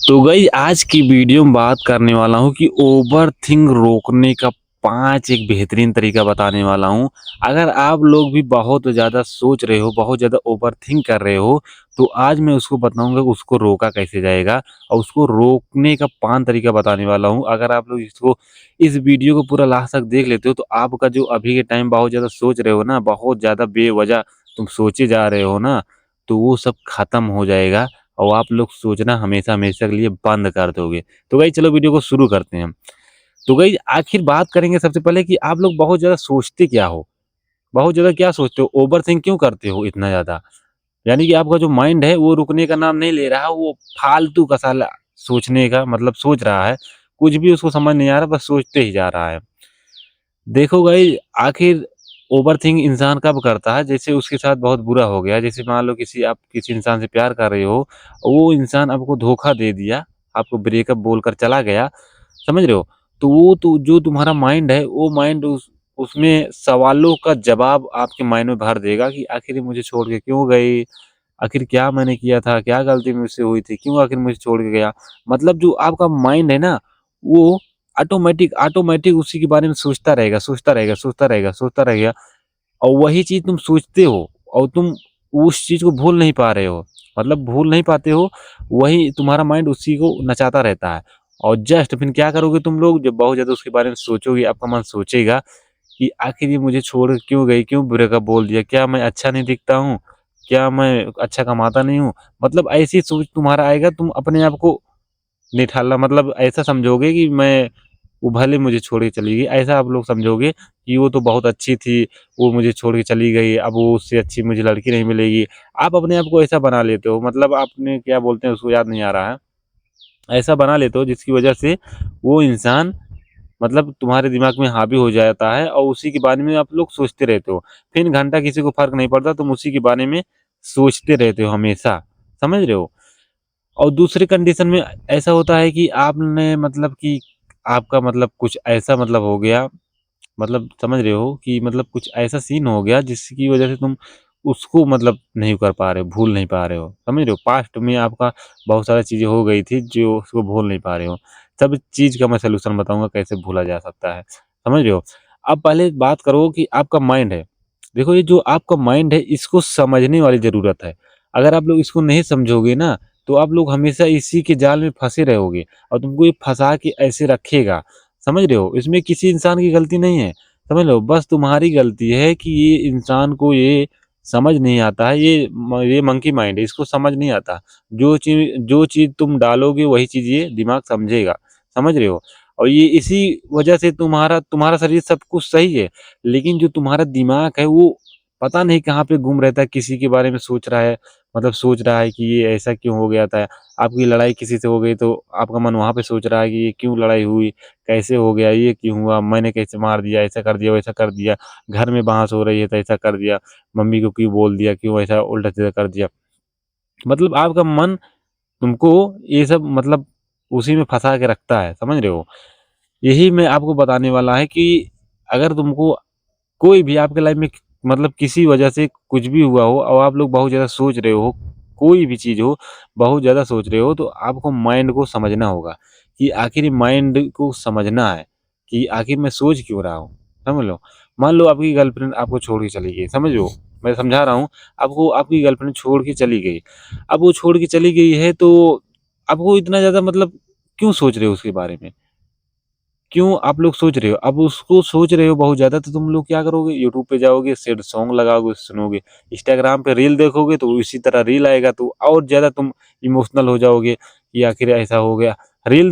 तो गाइस आज की वीडियो में बात करने वाला हूँ कि ओवरथिंक रोकने का 5 एक बेहतरीन तरीका बताने वाला हूँ। अगर आप लोग भी बहुत ज़्यादा सोच रहे हो, बहुत ज़्यादा ओवरथिंक कर रहे हो, तो आज मैं उसको बताऊँगा कि उसको रोका कैसे जाएगा और उसको रोकने का 5 तरीका बताने वाला हूँ। अगर आप लोग इस वीडियो को पूरा लास्ट तक देख लेते हो, तो आपका जो अभी के टाइम बहुत ज़्यादा सोच रहे हो ना, बहुत ज़्यादा बेवज़ह तुम सोचे जा रहे हो ना, तो वो सब खत्म हो जाएगा और आप लोग सोचना हमेशा-हमेशा के लिए बंद कर दोगे। तो गाइस चलो वीडियो को शुरू करते हैं हम। तो गाइस आखिर बात करेंगे सबसे पहले कि आप लोग बहुत ज़्यादा सोचते क्या हो? बहुत ज़्यादा क्या सोचते हो? ओवरथिंक क्यों करते हो इतना ज़्यादा? यानी कि आपका जो माइंड है वो रुकने का नाम नहीं ले रहा, वो फालतू का साला सोचने का मतलब सोच रहा है। कुछ भी उसको समझ नहीं आ रहा, बस सोचते ही जा रहा है। देखो गाइस आखिर ओवरथिंक इंसान कब करता है? जैसे उसके साथ बहुत बुरा हो गया, जैसे मान लो आप किसी इंसान से प्यार कर रहे हो, वो इंसान आपको धोखा दे दिया, आपको ब्रेकअप बोलकर चला गया, समझ रहे हो? तो वो तो जो तुम्हारा माइंड है, वो माइंड उसमें सवालों का जवाब आपके माइंड में भर देगा कि आखिर ये मुझे छोड़ के क्यों गई? आखिर क्या मैंने किया था? क्या गलती मुझसे हुई थी? क्यों आखिर मुझे छोड़ के गया? मतलब जो आपका माइंड है ना, वो ऑटोमैटिक ऑटोमैटिक उसी के बारे में सोचता रहेगा, सोचता रहेगा, सोचता रहेगा, सोचता रहेगा और वही चीज़ तुम सोचते हो और तुम उस चीज़ को भूल नहीं पा रहे हो। मतलब भूल नहीं पाते हो, वही तुम्हारा माइंड उसी को नचाता रहता है और जस्ट फिर क्या करोगे तुम लोग जब बहुत ज़्यादा उसके बारे में सोचोगे, आपका मन सोचेगा कि आखिर ये मुझे छोड़ के क्यों गई? क्यों ब्रेकअप बोल दिया? क्या मैं अच्छा नहीं दिखता हूँ? क्या मैं अच्छा कमाता नहीं हूँ? मतलब ऐसी सोच तुम्हारा आएगा, तुम अपने आप को निठाला मतलब ऐसा समझोगे कि मैं वो भले मुझे छोड़ के चली गई, ऐसा आप लोग समझोगे कि वो तो बहुत अच्छी थी, वो मुझे छोड़ के चली गई, अब वो उससे अच्छी मुझे लड़की नहीं मिलेगी। आप अपने आप को ऐसा बना लेते हो, मतलब आपने क्या बोलते हैं उसको याद नहीं आ रहा है। ऐसा बना लेते हो जिसकी वजह से वो इंसान मतलब तुम्हारे दिमाग में हावी हो जाता है और उसी के बारे में आप लोग सोचते रहते हो। फिर घंटा किसी को फ़र्क नहीं पड़ता, तुम उसी के बारे में सोचते रहते हो हमेशा, समझ रहे हो? और दूसरी कंडीशन में ऐसा होता है कि आपने मतलब कि आपका मतलब कुछ ऐसा मतलब हो गया, मतलब समझ रहे हो कि मतलब कुछ ऐसा सीन हो गया जिसकी वजह से तुम उसको मतलब नहीं कर पा रहे हो, भूल नहीं पा रहे हो, समझ रहे हो? पास्ट में आपका बहुत सारी चीज़ें हो गई थी जो उसको भूल नहीं पा रहे हो। सब चीज़ का मैं सॉल्यूशन बताऊँगा कैसे भूला जा सकता है, समझ रहे हो? अब पहले बात करो कि आपका माइंड है, देखो ये जो आपका माइंड है इसको समझने वाली ज़रूरत है। अगर आप लोग इसको नहीं समझोगे ना, तो आप लोग हमेशा इसी के जाल में फँसे रहोगे और तुमको ये फँसा के ऐसे रखेगा, समझ रहे हो? इसमें किसी इंसान की गलती नहीं है, समझ लो बस तुम्हारी गलती है कि ये इंसान को ये समझ नहीं आता है, ये मंकी माइंड है, इसको समझ नहीं आता। जो चीज़ तुम डालोगे वही चीज़ ये दिमाग समझेगा, समझ रहे हो? और ये इसी वजह से तुम्हारा तुम्हारा शरीर सब कुछ सही है, लेकिन जो तुम्हारा दिमाग है वो पता नहीं कहाँ पे गुम रहता है, किसी के बारे में सोच रहा है, मतलब सोच रहा है कि ये ऐसा क्यों हो गया था? आपकी लड़ाई किसी से हो गई तो आपका मन वहाँ पे सोच रहा है कि ये क्यों लड़ाई हुई? कैसे हो गया? ये क्यों हुआ? मैंने कैसे मार दिया? ऐसा कर दिया, वैसा कर दिया। घर में बहस हो रही है तो ऐसा कर दिया। मम्मी को क्यों बोल दिया? क्यों ऐसा उल्टा-सीधा कर दिया? मतलब आपका मन तुमको ये सब मतलब उसी में फँसा के रखता है, समझ रहे हो? यही मैं आपको बताने वाला है कि अगर तुमको कोई भी आपके लाइफ में मतलब किसी वजह से कुछ भी हुआ हो और आप लोग बहुत ज़्यादा सोच रहे हो, कोई भी चीज़ हो, बहुत ज़्यादा सोच रहे हो, तो आपको माइंड को समझना होगा कि आखिर माइंड को समझना है कि आखिर मैं सोच क्यों रहा हूँ, समझ लो। मान लो आपकी गर्लफ्रेंड आपको छोड़ के चली गई, समझ लो, मैं समझा रहा हूँ, आपको आपकी गर्लफ्रेंड छोड़ के चली गई। अब वो छोड़ के चली गई है तो आपको इतना ज़्यादा मतलब क्यों सोच रहे हो उसके बारे में? क्यों आप लोग सोच रहे हो? अब उसको सोच रहे हो बहुत ज़्यादा तो तुम लोग क्या करोगे? यूट्यूब पे जाओगे, सैड सॉन्ग लगाओगे, सुनोगे। इंस्टाग्राम पे रील देखोगे तो इसी तरह रील आएगा तो और ज़्यादा तुम इमोशनल हो जाओगे कि आखिर ऐसा हो गया। रील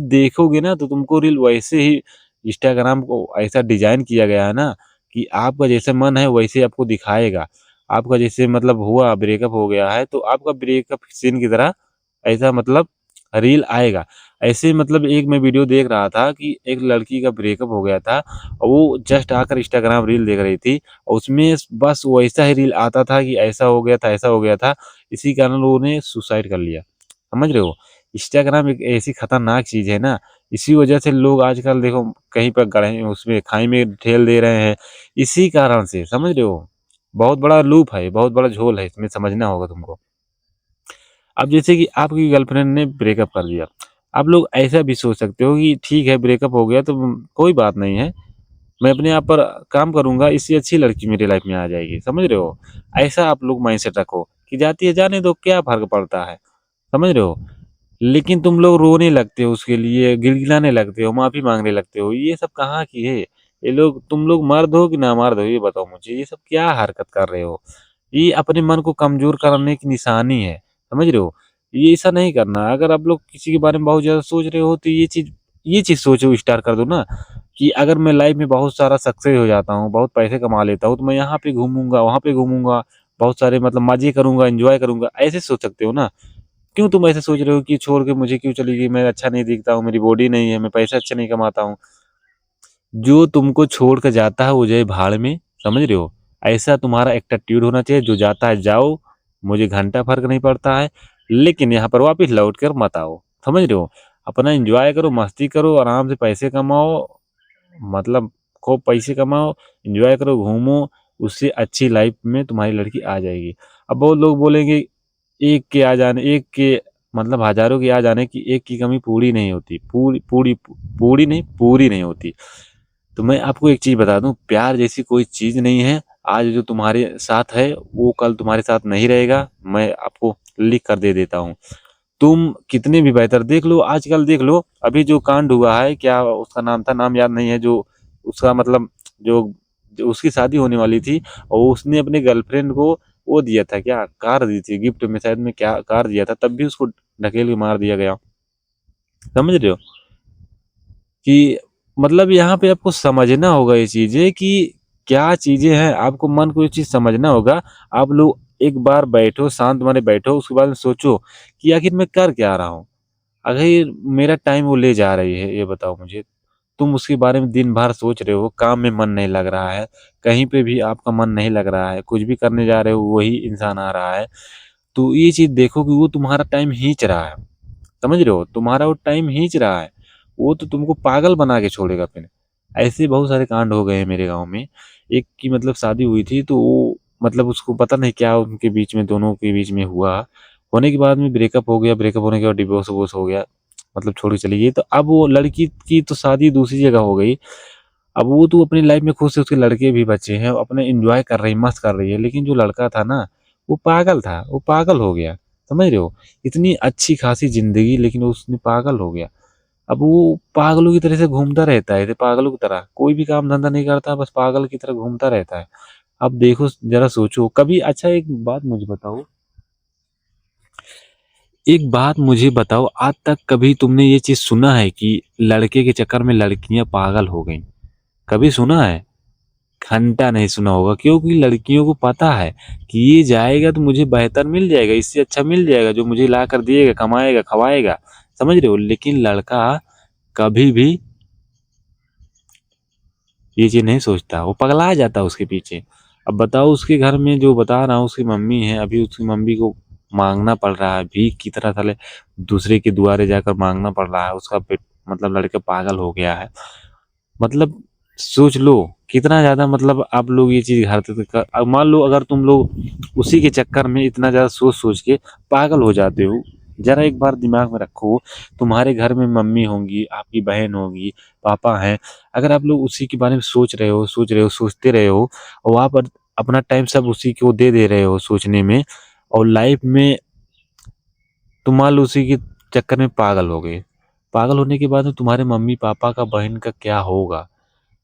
देखोगे ना तो तुमको रील वैसे ही इंस्टाग्राम को ऐसा डिज़ाइन किया गया है ना कि आपका जैसे मन है वैसे आपको दिखाएगा। आपका जैसे मतलब हुआ ब्रेकअप हो गया है तो आपका ब्रेकअप सीन की तरह ऐसा मतलब रील आएगा। ऐसे मतलब एक मैं वीडियो देख रहा था कि एक लड़की का ब्रेकअप हो गया था और वो जस्ट आकर इंस्टाग्राम रील देख रही थी और उसमें बस वैसा ही रील आता था कि ऐसा हो गया था, ऐसा हो गया था। इसी कारण लोगों ने सुसाइड कर लिया। समझ रहे हो? इंस्टाग्राम एक ऐसी खतरनाक चीज़ है ना, इसी वजह से लोग आजकल देखो कहीं पर गड़े उसमें खाई में ठेल दे रहे हैं, इसी कारण से, समझ रहे हो? बहुत बड़ा लूप है, बहुत बड़ा झोल है, इसमें समझना होगा तुमको। अब जैसे कि आपकी गर्लफ्रेंड ने ब्रेकअप कर दिया, आप लोग ऐसा भी सोच सकते हो कि ठीक है ब्रेकअप हो गया तो कोई बात नहीं है, मैं अपने आप पर काम करूँगा, इससे अच्छी लड़की मेरी लाइफ में आ जाएगी, समझ रहे हो? ऐसा आप लोग माइंडसेट रखो कि जाती है जाने दो, क्या फ़र्क पड़ता है, समझ रहे हो? लेकिन तुम लोग रोने लगते हो उसके लिए, गिड़गिड़ाने लगते हो, माफ़ी माँगने लगते हो, ये सब कहाँ की है? ये लोग तुम लोग मर्द हो कि नामर्द हो ये बताओ मुझे? ये सब क्या हरकत कर रहे हो? ये अपने मन को कमज़ोर करने की निशानी है, समझ रहे हो? ये ऐसा नहीं करना, अगर आप लोग किसी के बारे में बहुत ज़्यादा सोच रहे हो तो ये चीज़ सोचो स्टार्ट कर दो ना कि अगर मैं लाइफ़ में बहुत सारा सक्सेस हो जाता हूँ, बहुत पैसे कमा लेता हूँ, तो मैं यहाँ पे घूमूँगा, वहाँ पे घूमूँगा, बहुत सारे मतलब मज़े करूँगा, एन्जॉय करूँगा, ऐसे सोच सकते हो ना। क्यों तुम ऐसे सोच रहे हो कि छोड़ के मुझे क्यों चली गई, मैं अच्छा नहीं दिखता हूँ, मेरी बॉडी नहीं है, मैं पैसा अच्छा नहीं कमाता हूँ। जो तुमको छोड़ कर जाता है वो जाए भाड़ में, समझ रहे हो? ऐसा तुम्हारा एटीट्यूड होना चाहिए, जो जाता है जाओ, मुझे घंटा फ़र्क नहीं पड़ता है, लेकिन यहाँ पर वापस लौट कर मत आओ, समझ रहे हो? अपना एन्जॉय करो, मस्ती करो, आराम से पैसे कमाओ, मतलब खूब पैसे कमाओ, एन्जॉय करो, घूमो, उससे अच्छी लाइफ़ में तुम्हारी लड़की आ जाएगी। अब बहुत लोग बोलेंगे एक के मतलब हज़ारों के आ जाने की एक की कमी पूरी नहीं होती, पूरी नहीं, पूरी नहीं होती। तो मैं आपको एक चीज़ बता दूँ, प्यार जैसी कोई चीज़ नहीं है, आज जो तुम्हारे साथ है, वो कल तुम्हारे साथ नहीं रहेगा, मैं आपको लिख कर दे देता हूँ। तुम कितने भी बेहतर देख लो, आजकल देख लो, अभी जो कांड हुआ है, क्या उसका नाम था, नाम याद नहीं है, जो उसका मतलब जो जो उसकी शादी होने वाली थी और उसने अपने गर्लफ्रेंड को वो दिया था क्या, कार दी थी गिफ्ट में शायद में, क्या कार दिया था, तब भी उसको ढकेल के मार दिया गया। समझ रहे हो? कि मतलब यहाँ पे आपको समझना होगा ये चीज़ें कि क्या चीज़ें हैं, आपको मन को ये चीज़ समझना होगा। आप लोग एक बार बैठो, शांत माने बैठो, उसके बाद में सोचो कि आखिर मैं कर क्या रहा हूँ? अगर मेरा टाइम वो ले जा रही है, ये बताओ मुझे। तुम उसके बारे में दिन भर सोच रहे हो, काम में मन नहीं लग रहा है, कहीं पे भी आपका मन नहीं लग रहा है, कुछ भी करने जा रहे हो वही इंसान आ रहा है। तो ये चीज़ देखो कि वो तुम्हारा टाइम खींच रहा है, समझ रहे हो? तुम्हारा वो टाइम खींच रहा है, वो तो तुमको पागल बना के छोड़ेगा फिर। ऐसे बहुत सारे कांड हो गए हैं मेरे गाँव में। एक की मतलब शादी हुई थी तो वो मतलब उसको पता नहीं क्या उनके बीच में दोनों के बीच में हुआ। होने के बाद में ब्रेकअप हो गया, ब्रेकअप होने के बाद डिवोर्स-वोर्स हो गया, मतलब छोड़ के चली गई। तो अब वो लड़की की तो शादी दूसरी जगह हो गई। अब वो तो अपनी लाइफ में खुश है, उसके लड़के भी बच्चे हैं, अपने एन्जॉय कर रही है, मस्त कर रही है। लेकिन जो लड़का था ना, वो पागल था, वो पागल हो गया। समझ रहे हो? इतनी अच्छी खासी ज़िंदगी लेकिन उसने पागल हो गया। अब वो पागलों की तरह से घूमता रहता है, ऐसे पागलों की तरह, कोई भी काम धंधा नहीं करता, बस पागल की तरह घूमता रहता है। अब देखो ज़रा सोचो कभी, अच्छा एक बात मुझे बताओ, आज तक कभी तुमने ये चीज़ सुना है कि लड़के के चक्कर में लड़कियाँ पागल हो गईं? कभी सुना है? घंटा नहीं सुना होगा, क्योंकि लड़कियों को पता है कि ये जाएगा तो मुझे बेहतर मिल जाएगा, इससे अच्छा मिल जाएगा, जो मुझे ला कर देगा, कमाएगा, खवाएगा। समझ रहे हो? लेकिन लड़का कभी भी ये चीज़ नहीं सोचता, वो पगला जाता है उसके पीछे। अब बताओ उसके घर में जो बता रहा हूँ उसकी मम्मी है, अभी उसकी मम्मी को माँगना पड़ रहा है, भीख की तरह साले दूसरे के दुआरे जाकर माँगना पड़ रहा है, उसका पेट मतलब लड़का पागल हो गया है। मतलब सोच लो कितना ज़्यादा मतलब आप लोग ये चीज़ घर तक का, अब मान लो अगर तुम लोग उसी के चक्कर में इतना ज़्यादा सोच-सोच के पागल हो जाते हो, ज़रा एक बार दिमाग में रखो, तुम्हारे घर में मम्मी होंगी, आपकी बहन होगी, पापा हैं, अगर आप लोग उसी के बारे में सोचते रहे हो और वहाँ पर अपना टाइम सब उसी को दे रहे हो सोचने में और लाइफ में तुम मान लो उसी के चक्कर में पागल हो गए। पागल होने के बाद में तुम्हारे मम्मी-पापा का, बहन का क्या होगा?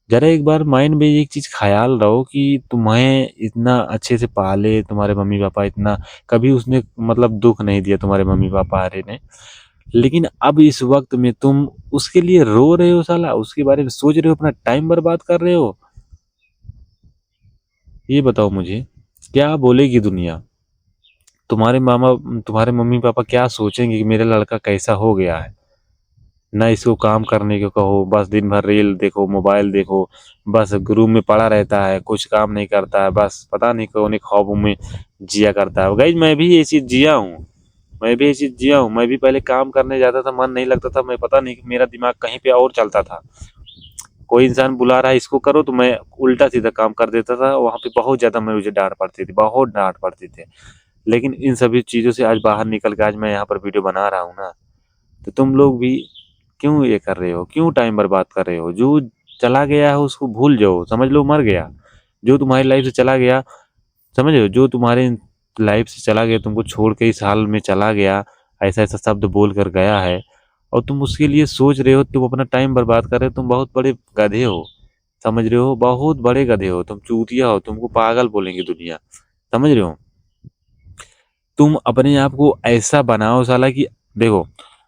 ज़रा एक बार माइंड में एक चीज़ ख़याल रहो कि तुम्हें इतना अच्छे से पाले तुम्हारे मम्मी-पापा, इतना कभी उसने मतलब दुःख नहीं दिया तुम्हारे मम्मी-पापा अरे ने। लेकिन अब इस वक़्त में तुम उसके लिए रो रहे हो साला, उसके बारे में सोच रहे हो, अपना टाइम बर्बाद कर रहे हो। ये बताओ मुझे, क्या बोलेगी दुनिया? तुम्हारे मम्मी-पापा क्या सोचेंगे कि मेरा लड़का कैसा हो गया है? ना इसको काम करने को कहो, बस दिन भर रील देखो, मोबाइल देखो, बस रूम में पड़ा रहता है, कुछ काम नहीं करता है, बस पता नहीं कौन ख्वाबों में जिया करता है। गाइस मैं भी ये चीज़ जिया हूँ, मैं भी ये चीज़ जिया हूँ, मैं भी पहले काम करने जाता था, मन नहीं लगता था, मैं पता नहीं मेरा दिमाग कहीं पे और चलता था। कोई इंसान बुला रहा है इसको करो तो मैं उल्टा-सीधा काम कर देता था, वहाँ पे बहुत ज़्यादा मुझे डाँट पड़ती थी, बहुत डाँट पड़ती थी। लेकिन इन सभी चीज़ों से आज बाहर निकल के आज मैं यहाँ पर वीडियो बना रहा हूँ ना, तो तुम लोग भी क्यों ये कर रहे हो? क्यों टाइम बर्बाद कर रहे हो? जो चला गया है उसको भूल जाओ, समझ लो मर गया। जो तुम्हारी लाइफ से चला गया, समझ रहे हो? जो तुम्हारे लाइफ से चला गया, तुमको छोड़ के इस हाल में चला गया, ऐसा-ऐसा शब्द बोल कर गया है और तुम उसके लिए सोच रहे हो, तुम अपना टाइम बर्बाद कर रहे हो, तुम बहुत बड़े गधे हो। समझ रहे हो? बहुत बड़े गधे हो, तुम चूतिया हो, तुमको पागल बोलेंगी दुनिया। समझ रहे हो? तुम अपने आप को ऐसा बनाओ साला कि देखो,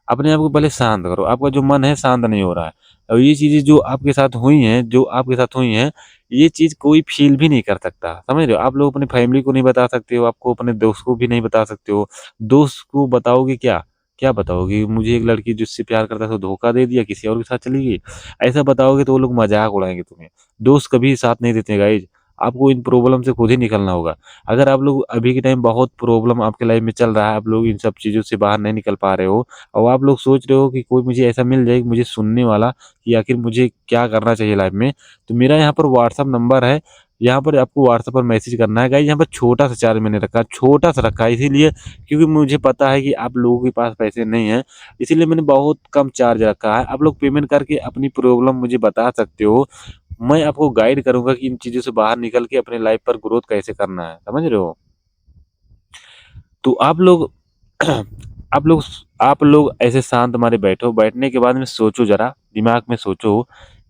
अपने आप को पहले शांत करो। आपका जो मन है शांत नहीं हो रहा है और ये चीज़ें जो आपके साथ हुई हैं, ये चीज़ कोई फ़ील भी नहीं कर सकता। समझ रहे हो? आप लोग अपनी फैमिली को नहीं बता सकते हो, आपको अपने दोस्त को भी नहीं बता सकते हो। दोस्त को बताओगे क्या? क्या बताओगे? मुझे एक लड़की जिससे प्यार करता था वो धोखा दे दिया, किसी और के साथ चली गई। ऐसा बताओगे तो वो लोग मज़ाक उड़ाएँगे तुम्हें। दोस्त कभी साथ नहीं देते गाइज़। आपको इन प्रॉब्लम से खुद ही निकलना होगा। अगर आप लोग अभी के टाइम बहुत प्रॉब्लम आपके लाइफ में चल रहा है, आप लोग इन सब चीज़ों से बाहर नहीं निकल पा रहे हो और आप लोग सोच रहे हो कि कोई मुझे ऐसा मिल जाए कि मुझे सुनने वाला कि आखिर मुझे क्या करना चाहिए लाइफ में, तो मेरा यहाँ पर व्हाट्सएप नंबर है। यहाँ पर आपको व्हाट्सएप पर मैसेज करना है गाइस। यहाँ पर छोटा-सा चार्ज मैंने रखा है, छोटा-सा रखा है इसीलिए क्योंकि मुझे पता है कि आप लोगों के पास पैसे नहीं हैं, इसीलिए मैंने बहुत कम चार्ज रखा है। आप लोग पेमेंट करके अपनी प्रॉब्लम मुझे बता सकते हो। मैं आपको गाइड करूँगा कि इन चीज़ों से बाहर निकल के अपने लाइफ पर ग्रोथ कैसे करना है, समझ रहे हो? तो आप लोग आप लोग आप लोग ऐसे शांत मारे बैठो, बैठने के बाद में सोचो ज़रा, दिमाग में सोचो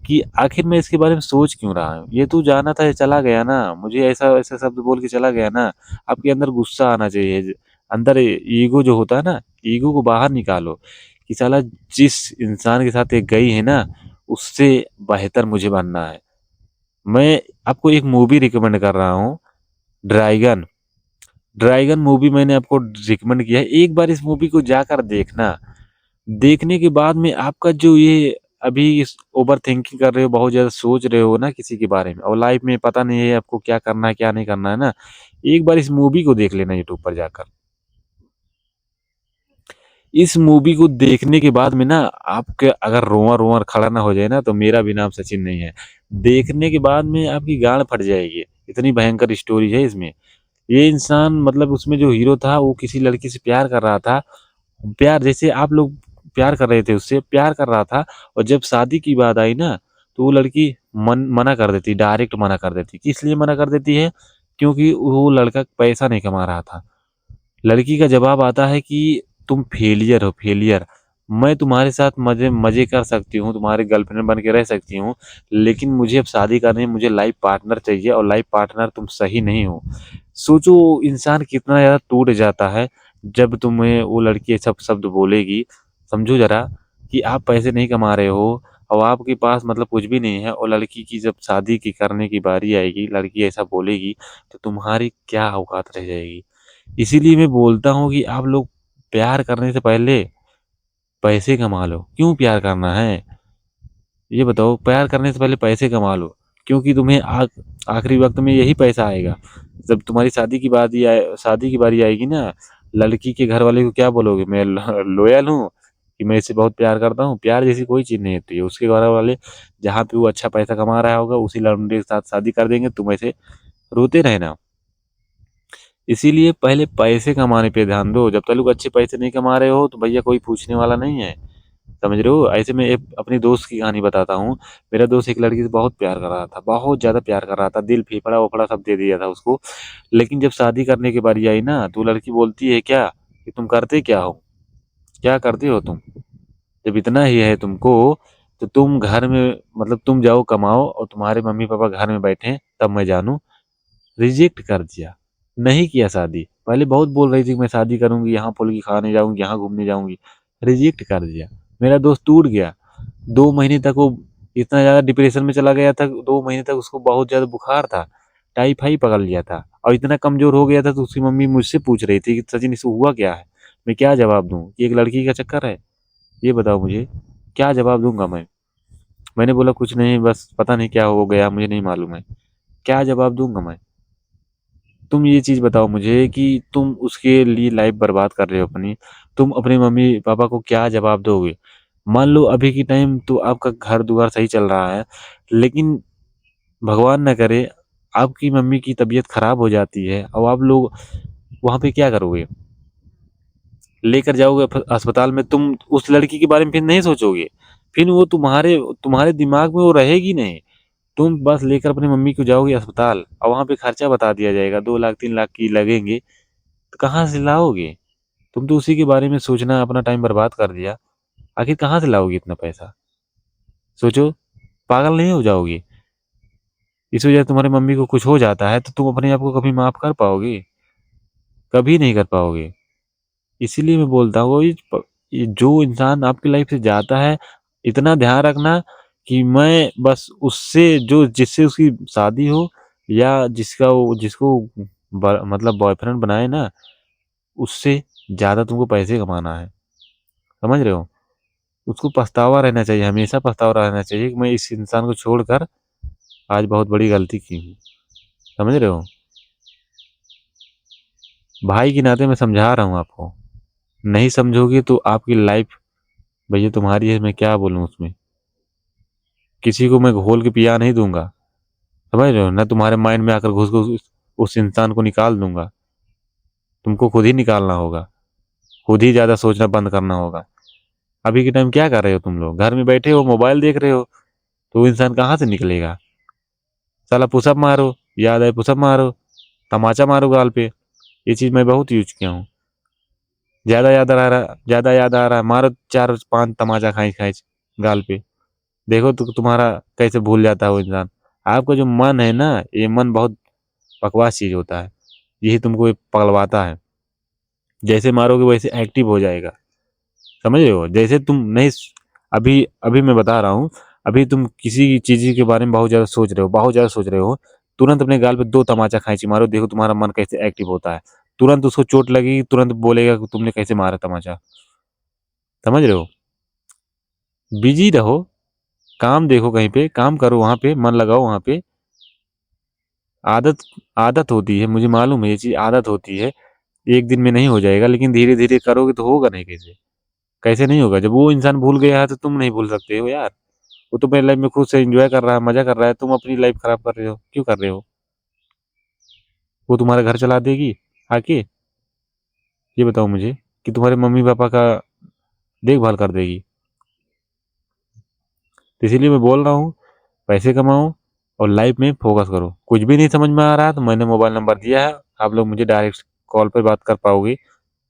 कि आखिर मैं इसके बारे में सोच क्यों रहा हूँ? ये तो जाना था, ये चला गया ना, मुझे ऐसा-ऐसा शब्द बोल के चला गया ना। आपके अंदर गुस्सा आना चाहिए, अंदर ईगो जो होता है ना, ईगो को बाहर निकालो कि साला जिस इंसान के साथ ये गई है ना, उससे बेहतर मुझे बनना है। मैं आपको एक मूवी रिकमेंड कर रहा हूँ, ड्रैगन। ड्रैगन मूवी मैंने आपको रिकमेंड किया है, एक बार इस मूवी को जाकर देखना। देखने के बाद में आपका जो ये अभी इस ओवरथिंकिंग कर रहे हो, बहुत ज़्यादा सोच रहे हो ना किसी के बारे में और लाइफ में पता नहीं है आपको क्या करना है, क्या नहीं करना है ना, एक बार इस मूवी को देख लेना यूट्यूब पर जाकर। इस मूवी को देखने के बाद में ना आपके अगर रोआ-रोआ खड़ा ना हो जाए ना, तो मेरा भी नाम सचिन नहीं है। देखने के बाद में आपकी गाँड फट जाएगी, इतनी भयंकर स्टोरी है इसमें। ये इंसान मतलब उसमें जो हीरो था वो किसी लड़की से प्यार कर रहा था। प्यार जैसे आप लोग प्यार कर रहे थे उससे, प्यार कर रहा था और जब शादी की बात आई ना, तो वो लड़की मना कर देती, डायरेक्ट मना कर देती। किस लिए मना कर देती है? क्योंकि वो लड़का पैसा नहीं कमा रहा था। लड़की का जवाब आता है कि तुम फेलियर हो, फेलियर। मैं तुम्हारे साथ मज़े मज़े कर सकती हूँ, तुम्हारी गर्लफ्रेंड बन के रह सकती हूँ, लेकिन मुझे अब शादी करनी है, मुझे लाइफ़ पार्टनर चाहिए और लाइफ़ पार्टनर तुम सही नहीं हो। सोचो इंसान कितना ज़्यादा टूट जाता है, जब तुम्हें वो लड़की ये सब शब्द बोलेगी। समझो ज़रा कि आप पैसे नहीं कमा रहे हो और आपके पास मतलब कुछ भी नहीं है और लड़की की जब शादी की करने की बारी आएगी, लड़की ऐसा बोलेगी, तो तुम्हारी क्या औकात रह जाएगी। इसीलिए मैं बोलता हूँ कि आप लोग प्यार करने से पहले पैसे कमा लो। क्यों प्यार करना है? ये बताओ, प्यार करने से पहले पैसे कमा लो, क्योंकि तुम्हें आखिरी वक़्त में यही पैसा आएगा। जब तुम्हारी शादी की बारी आएगी ना, लड़की के घर वाले को क्या बोलोगे? मैं लॉयल हूँ कि मैं इससे बहुत प्यार करता हूँ। प्यार जैसी कोई चीज़ नहीं होती है। उसके घर वाले जहाँ पे वो अच्छा पैसा कमा रहा होगा, उसी लौंडे के साथ शादी कर देंगे, तुम ऐसे रोते रहना। इसीलिए पहले पैसे कमाने पे ध्यान दो। जब तक लोग अच्छे पैसे नहीं कमा रहे हो, तो भैया कोई पूछने वाला नहीं है। समझ रहे हो? ऐसे में एक अपनी दोस्त की कहानी बताता हूँ। मेरा दोस्त एक लड़की से बहुत प्यार कर रहा था, बहुत ज़्यादा प्यार कर रहा था, दिल फेफड़ा-वेफड़ा सब दे दिया था उसको। लेकिन जब शादी करने की बारी आई ना, तो लड़की बोलती है क्या कि तुम करते क्या हो? क्या करते हो तुम? जब इतना ही है तुमको, तो तुम घर में मतलब तुम जाओ कमाओ और तुम्हारे मम्मी-पापा घर में बैठे हैं, तब मैं जानूँ। रिजेक्ट कर दिया, नहीं किया शादी। पहले बहुत बोल रही थी कि मैं शादी करूँगी, यहाँ फुल्की खाने जाऊँगी, यहाँ घूमने जाऊँगी। रिजेक्ट कर दिया। मेरा दोस्त टूट गया। 2 महीने तक वो इतना ज़्यादा डिप्रेशन में चला गया था, 2 महीने तक उसको बहुत ज़्यादा बुखार था, टाइफाइड पकड़ लिया था और इतना कमज़ोर हो गया था, तो उसकी मम्मी मुझसे पूछ रही थी कि सचिन इसको हुआ क्या है? मैं क्या जवाब दूँ? कि एक लड़की का चक्कर है? ये बताओ मुझे, क्या जवाब दूँगा मैं? मैंने बोला कुछ नहीं, बस पता नहीं क्या हो गया, मुझे नहीं मालूम है। क्या जवाब दूँगा मैं? तुम ये चीज़ बताओ मुझे कि तुम उसके लिए लाइफ बर्बाद कर रहे हो अपनी। तुम अपने मम्मी-पापा को क्या जवाब दोगे? मान लो अभी के टाइम तो आपका घर-द्वार सही चल रहा है, लेकिन भगवान ना करे आपकी मम्मी की तबीयत खराब हो जाती है और आप लोग वहाँ पे क्या करोगे? लेकर जाओगे अस्पताल में, तुम उस लड़की के बारे में फिर नहीं सोचोगे, फिर वो तुम्हारे तुम्हारे दिमाग में वो रहेगी नहीं। तुम बस लेकर अपनी मम्मी को जाओगे अस्पताल और वहाँ पे खर्चा बता दिया जाएगा, 2 लाख 3 लाख की लगेंगे, तो कहाँ से लाओगे? तुम तो उसी के बारे में सोचना अपना टाइम बर्बाद कर दिया। आखिर कहाँ से लाओगे इतना पैसा? सोचो, पागल नहीं हो जाओगे? इस वजह से तुम्हारी मम्मी को कुछ हो जाता है तो तुम अपने आप को कभी माफ कर पाओगे? कभी नहीं कर पाओगे। इसीलिए मैं बोलता हूँ ये जो इंसान आपकी लाइफ से जाता है, इतना ध्यान रखना कि मैं बस उससे जो जिससे उसकी शादी हो या जिसका वो जिसको मतलब बॉयफ्रेंड बनाए ना, उससे ज्यादा तुमको पैसे कमाना है। समझ रहे हो? उसको पछतावा रहना चाहिए, हमेशा पछतावा रहना चाहिए कि मैं इस इंसान को छोड़कर आज बहुत बड़ी गलती की हूँ। समझ रहे हो? भाई के नाते मैं समझा रहा हूँ आपको। नहीं समझोगे तो आपकी लाइफ, भैया तुम्हारी है, मैं क्या बोलूँ उसमें। किसी को मैं घोल के पिया नहीं दूंगा। समझ रहे हो ना? तुम्हारे माइंड में आकर घुस घुस उस इंसान को निकाल दूंगा। तुमको खुद ही निकालना होगा, खुद ही ज्यादा सोचना बंद करना होगा। अभी के टाइम क्या कर रहे हो तुम लोग? घर में बैठे हो, मोबाइल देख रहे हो, तो वो इंसान कहाँ से निकलेगा? साला पुशअप मारो, याद आए पुशअप मारो, तमाचा मारो गाल पे। ये चीज मैं बहुत यूज किया हूँ। ज्यादा याद आ रहा है, मारो 4 5 तमाचा खाइच खाइच गाल पे। देखो तो तुम्हारा कैसे भूल जाता है वो इंसान। आपका जो मन है ना, ये मन बहुत बकवास चीज होता है। यही तुमको ये पगलवाता है। जैसे मारोगे वैसे एक्टिव हो जाएगा। समझ रहे हो? जैसे तुम नहीं, अभी अभी मैं बता रहा हूँ, अभी तुम किसी चीज के बारे में बहुत ज्यादा सोच रहे हो, बहुत ज्यादा सोच रहे हो, तुरंत अपने गाल पे 2 तमाचा खांची मारो, देखो तुम्हारा मन कैसे एक्टिव होता है। तुरंत उसको चोट लगेगी, तुरंत बोलेगा कि तुमने कैसे मारा तमाचा। समझ रहे हो? बिजी रहो, काम देखो, कहीं पे काम करो, वहां पे मन लगाओ वहां पे। आदत आदत होती है, मुझे मालूम है ये चीज आदत होती है। एक दिन में नहीं हो जाएगा, लेकिन धीरे धीरे करोगे तो होगा। नहीं कैसे? कैसे नहीं होगा? जब वो इंसान भूल गया है तो तुम नहीं भूल सकते हो यार। वो तो अपनी लाइफ में खुद से एंजॉय कर रहा है, मजा कर रहा है, तुम अपनी लाइफ खराब कर रहे हो, क्यों कर रहे हो? वो तुम्हारा घर चला देगी आके? ये बताओ मुझे, कि तुम्हारे मम्मी पापा का देखभाल कर देगी? तो इसीलिए मैं बोल रहा हूँ, पैसे कमाओ और लाइफ में फोकस करो। कुछ भी नहीं समझ में आ रहा तो मैंने मोबाइल नंबर दिया है, आप लोग मुझे डायरेक्ट कॉल पर बात कर पाओगे,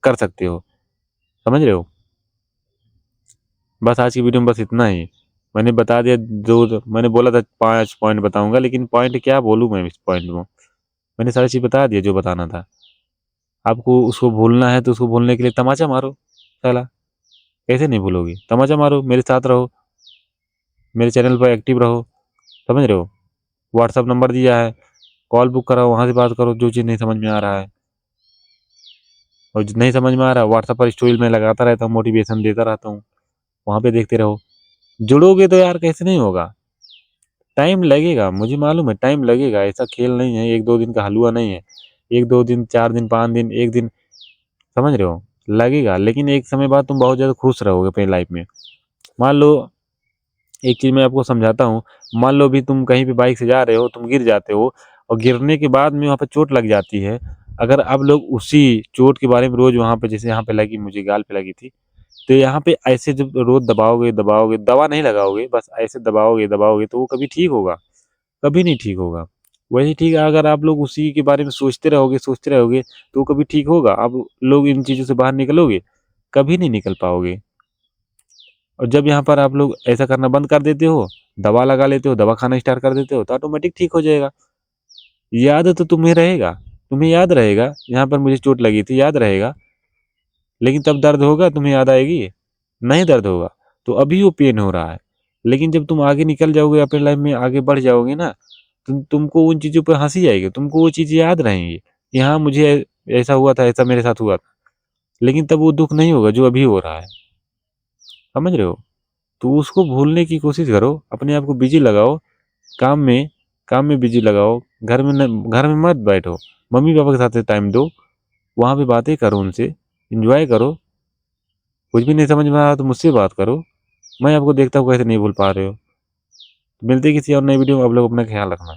कर सकते हो। समझ रहे हो? बस आज की वीडियो में बस इतना ही। मैंने बता दिया, जो मैंने बोला था 5 पॉइंट बताऊंगा, लेकिन पॉइंट क्या बोलूँ मैं इस पॉइंट में? मैंने सारी चीज बता दिया जो बताना था। आपको उसको भूलना है तो उसको भूलने के लिए तमाचा मारो। साला, कैसे नहीं भूलोगे? तमाचा मारो, मेरे साथ रहो, मेरे चैनल पर एक्टिव रहो। समझ रहे हो? व्हाट्सअप नंबर दिया है, कॉल बुक कराओ, वहां से बात करो जो चीज़ नहीं समझ में आ रहा है। और जो नहीं समझ में आ रहा है, व्हाट्सअप पर स्टोरी में लगाता रहता हूँ, मोटिवेशन देता रहता हूँ, वहां पे देखते रहो। जुड़ोगे तो यार कैसे नहीं होगा? टाइम लगेगा, मुझे मालूम है टाइम लगेगा, ऐसा खेल नहीं है, 1 2 दिन का हलवा नहीं है। 1 2 दिन, 4 दिन, 5 दिन, एक दिन, समझ रहे हो? लगेगा, लेकिन एक समय बाद तुम बहुत ज्यादा खुश रहोगे अपनी लाइफ में। मान लो, एक चीज मैं आपको समझाता हूँ। मान लो भी तुम कहीं पे बाइक से जा रहे हो, तुम गिर जाते हो, और गिरने के बाद में वहाँ पे चोट लग जाती है। अगर अब लोग उसी चोट के बारे में रोज वहाँ पे, जैसे यहाँ पे लगी, मुझे गाल पे लगी थी, तो यहाँ पे ऐसे जब रोज दबाओगे दबाओगे, दवा नहीं लगाओगे, बस ऐसे दबाओगे दबाओगे, तो वो कभी ठीक होगा? कभी नहीं ठीक होगा। वही ठीक है, अगर आप लोग उसी के बारे में सोचते रहोगे तो वो कभी ठीक होगा? आप लोग इन चीजों से बाहर निकलोगे? कभी नहीं निकल पाओगे। और जब यहाँ पर आप लोग ऐसा करना बंद कर देते हो, दवा लगा लेते हो, दवा खाना स्टार्ट कर देते हो, तो ऑटोमेटिक ठीक हो जाएगा। याद तो तुम्हें रहेगा, तुम्हें याद रहेगा यहाँ पर मुझे चोट लगी थी, याद रहेगा। लेकिन तब दर्द होगा, तुम्हें याद आएगी? नहीं दर्द होगा। तो अभी वो पेन हो रहा है, लेकिन जब तुम आगे निकल जाओगे, अपने लाइफ में आगे बढ़ जाओगे ना, तुमको उन चीजों पर हंसी आएगी, तुमको वो चीजें याद रहेंगी कि हाँ मुझे ऐसा हुआ था, ऐसा मेरे साथ हुआ था। लेकिन तब वो दुख नहीं होगा जो अभी हो रहा है। समझ रहे हो? तो उसको भूलने की कोशिश करो, अपने आप को बिजी लगाओ, काम में, काम में बिजी लगाओ। घर में मत बैठो, मम्मी पापा के साथ टाइम दो, वहाँ पे बातें करो उनसे, एंजॉय करो। कुछ भी नहीं समझ में आ रहा तो मुझसे बात करो, मैं आपको देखता हूँ कैसे नहीं भूल पा रहे हो। मिलते हैं किसी और नई वीडियो में, आप लोग अपना ख्याल रखना।